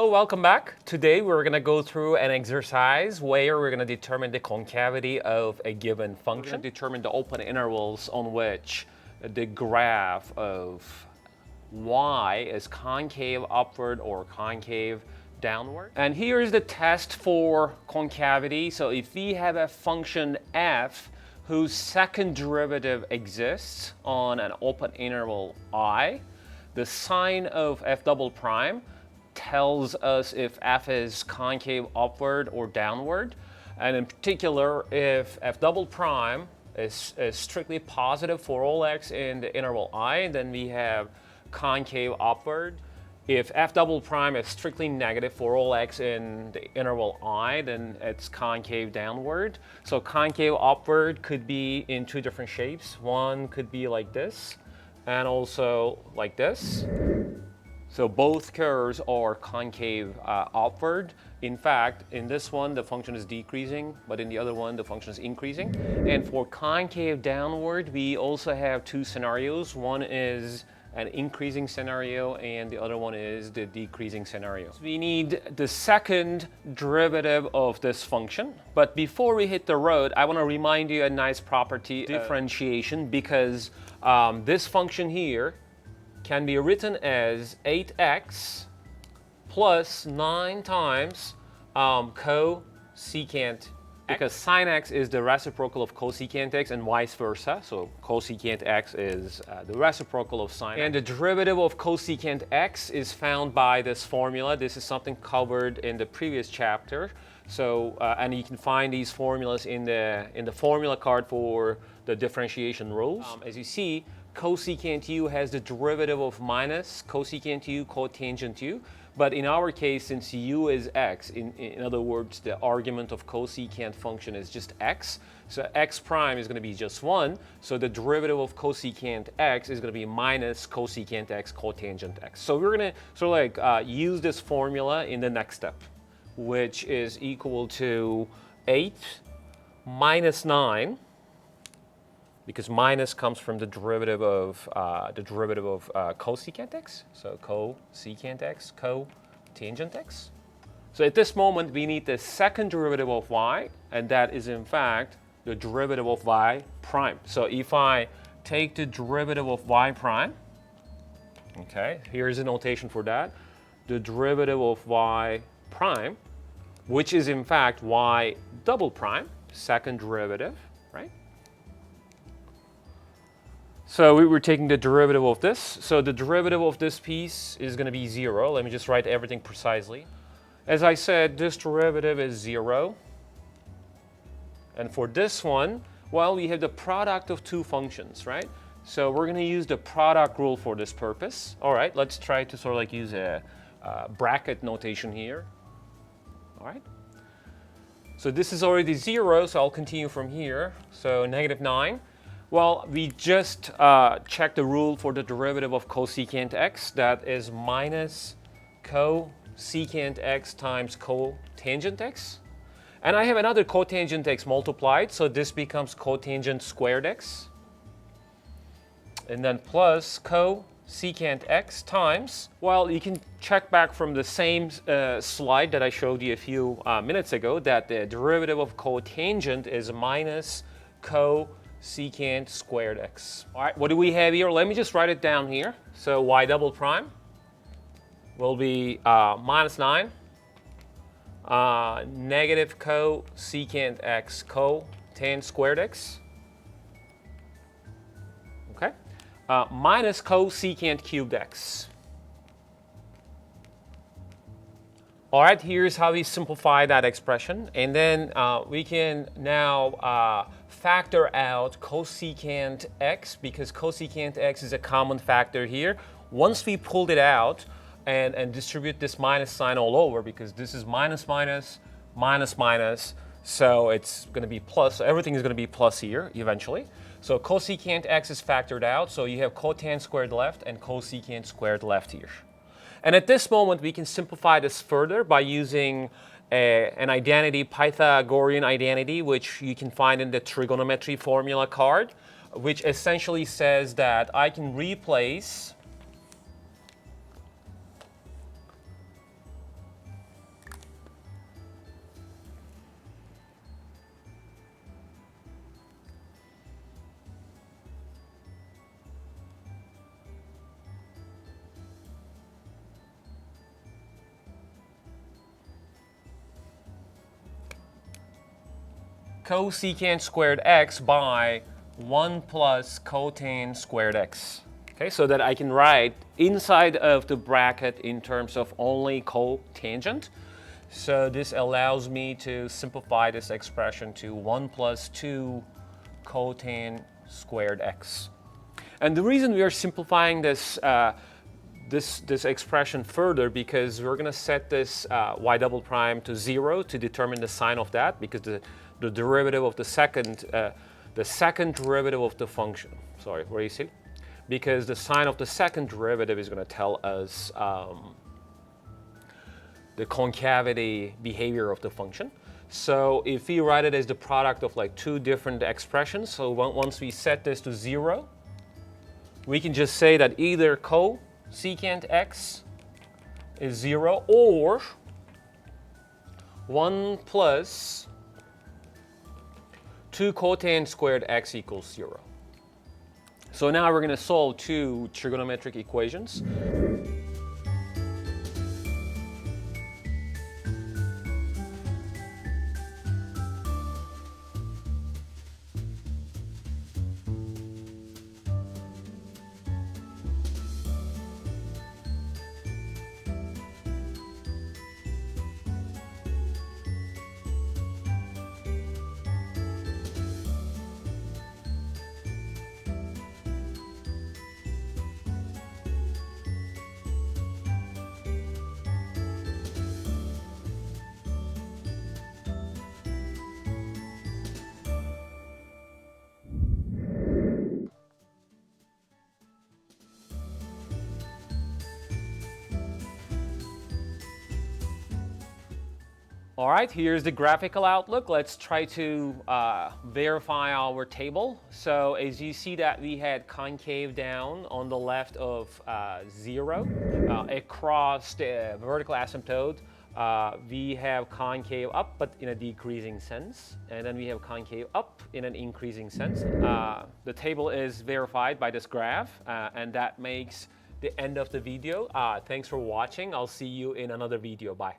Hello, welcome back. Today we're going to go through an exercise where we're going to determine the concavity of a given function. We're going to determine the open intervals on which the graph of y is concave upward or concave downward. And here is the test for concavity. So if we have a function f whose second derivative exists on an open interval I, the sign of f double prime tells us if f is concave upward or downward. And in particular, if f double prime is strictly positive for all x in the interval I, then we have concave upward. If f double prime is strictly negative for all x in the interval I, then it's concave downward. So concave upward could be in two different shapes. One could be like this, and also like this. So both curves are concave upward. In fact, in this one, the function is decreasing, but in the other one, the function is increasing. And for concave downward, we also have two scenarios. One is an increasing scenario, and the other one is the decreasing scenario. So we need the second derivative of this function. But before we hit the road, I want to remind you a nice property, differentiation, because this function here can be written as 8x plus 9 times cosecant, because sine x is the reciprocal of cosecant x and vice versa. So cosecant x is the reciprocal of sine x. And the derivative of cosecant x is found by this formula. This is something covered in the previous chapter. So and you can find these formulas in the formula card for the differentiation rules. As you see, cosecant u has the derivative of minus cosecant u cotangent u. But in our case, since u is x, in other words, the argument of cosecant function is just x, so x prime is going to be just 1. So the derivative of cosecant x is going to be minus cosecant x cotangent x. So we're going to sort of like use this formula in the next step, which is equal to 8 minus 9, because minus comes from the derivative of cosecant x. So cosecant x, cotangent x. So at this moment, we need the second derivative of y, and that is in fact the derivative of y prime. So if I take the derivative of y prime, okay, here's a notation for that. The derivative of y prime, which is in fact y double prime, second derivative, right? So we were taking the derivative of this. So the derivative of this piece is going to be 0. Let me just write everything precisely. As I said, this derivative is 0. And for this one, well, we have the product of two functions, right? So we're going to use the product rule for this purpose. All right, let's try to sort of like use a bracket notation here. All right. So this is already 0, so I'll continue from here. So negative 9. Well, we just checked the rule for the derivative of cosecant x. That is minus cosecant x times cotangent x. And I have another cotangent x multiplied, so this becomes cotangent squared x. And then plus cosecant x times, well, you can check back from the same slide that I showed you a few minutes ago, that the derivative of cotangent is minus cosecant squared x. All right, what do we have here? Let me just write it down here. So y double prime will be minus 9 negative cosecant x cotan squared x. Okay, minus cosecant cubed x. All right, here's how we simplify that expression. And then we can now factor out cosecant x, because cosecant x is a common factor here. Once we pulled it out and distribute this minus sign all over, because this is minus minus, minus minus, so it's going to be plus. So everything is going to be plus here eventually. So cosecant x is factored out, so you have cotan squared left and cosecant squared left here. And at this moment, we can simplify this further by using an identity, Pythagorean identity, which you can find in the trigonometry formula card, which essentially says that I can replace cosecant squared x by 1 plus cotan squared x. Okay, so that I can write inside of the bracket in terms of only cotangent. So this allows me to simplify this expression to 1 plus 2 cotan squared x. And the reason we are simplifying this this expression further, because we're going to set this y double prime to 0 to determine the sign of that, because the derivative of the second derivative of the function. Sorry, where do you see? Because the sign of the second derivative is going to tell us the concavity behavior of the function. So if we write it as the product of like two different expressions, so once we set this to 0, we can just say that either cosecant x is 0 or 1 plus 2 cotan squared x equals 0. So now we're going to solve two trigonometric equations. All right, here's the graphical outlook. Let's try to verify our table. So as you see that we had concave down on the left of 0. Across the vertical asymptote, we have concave up, but in a decreasing sense. And then we have concave up in an increasing sense. The table is verified by this graph, and that makes the end of the video. Thanks for watching. I'll see you in another video. Bye.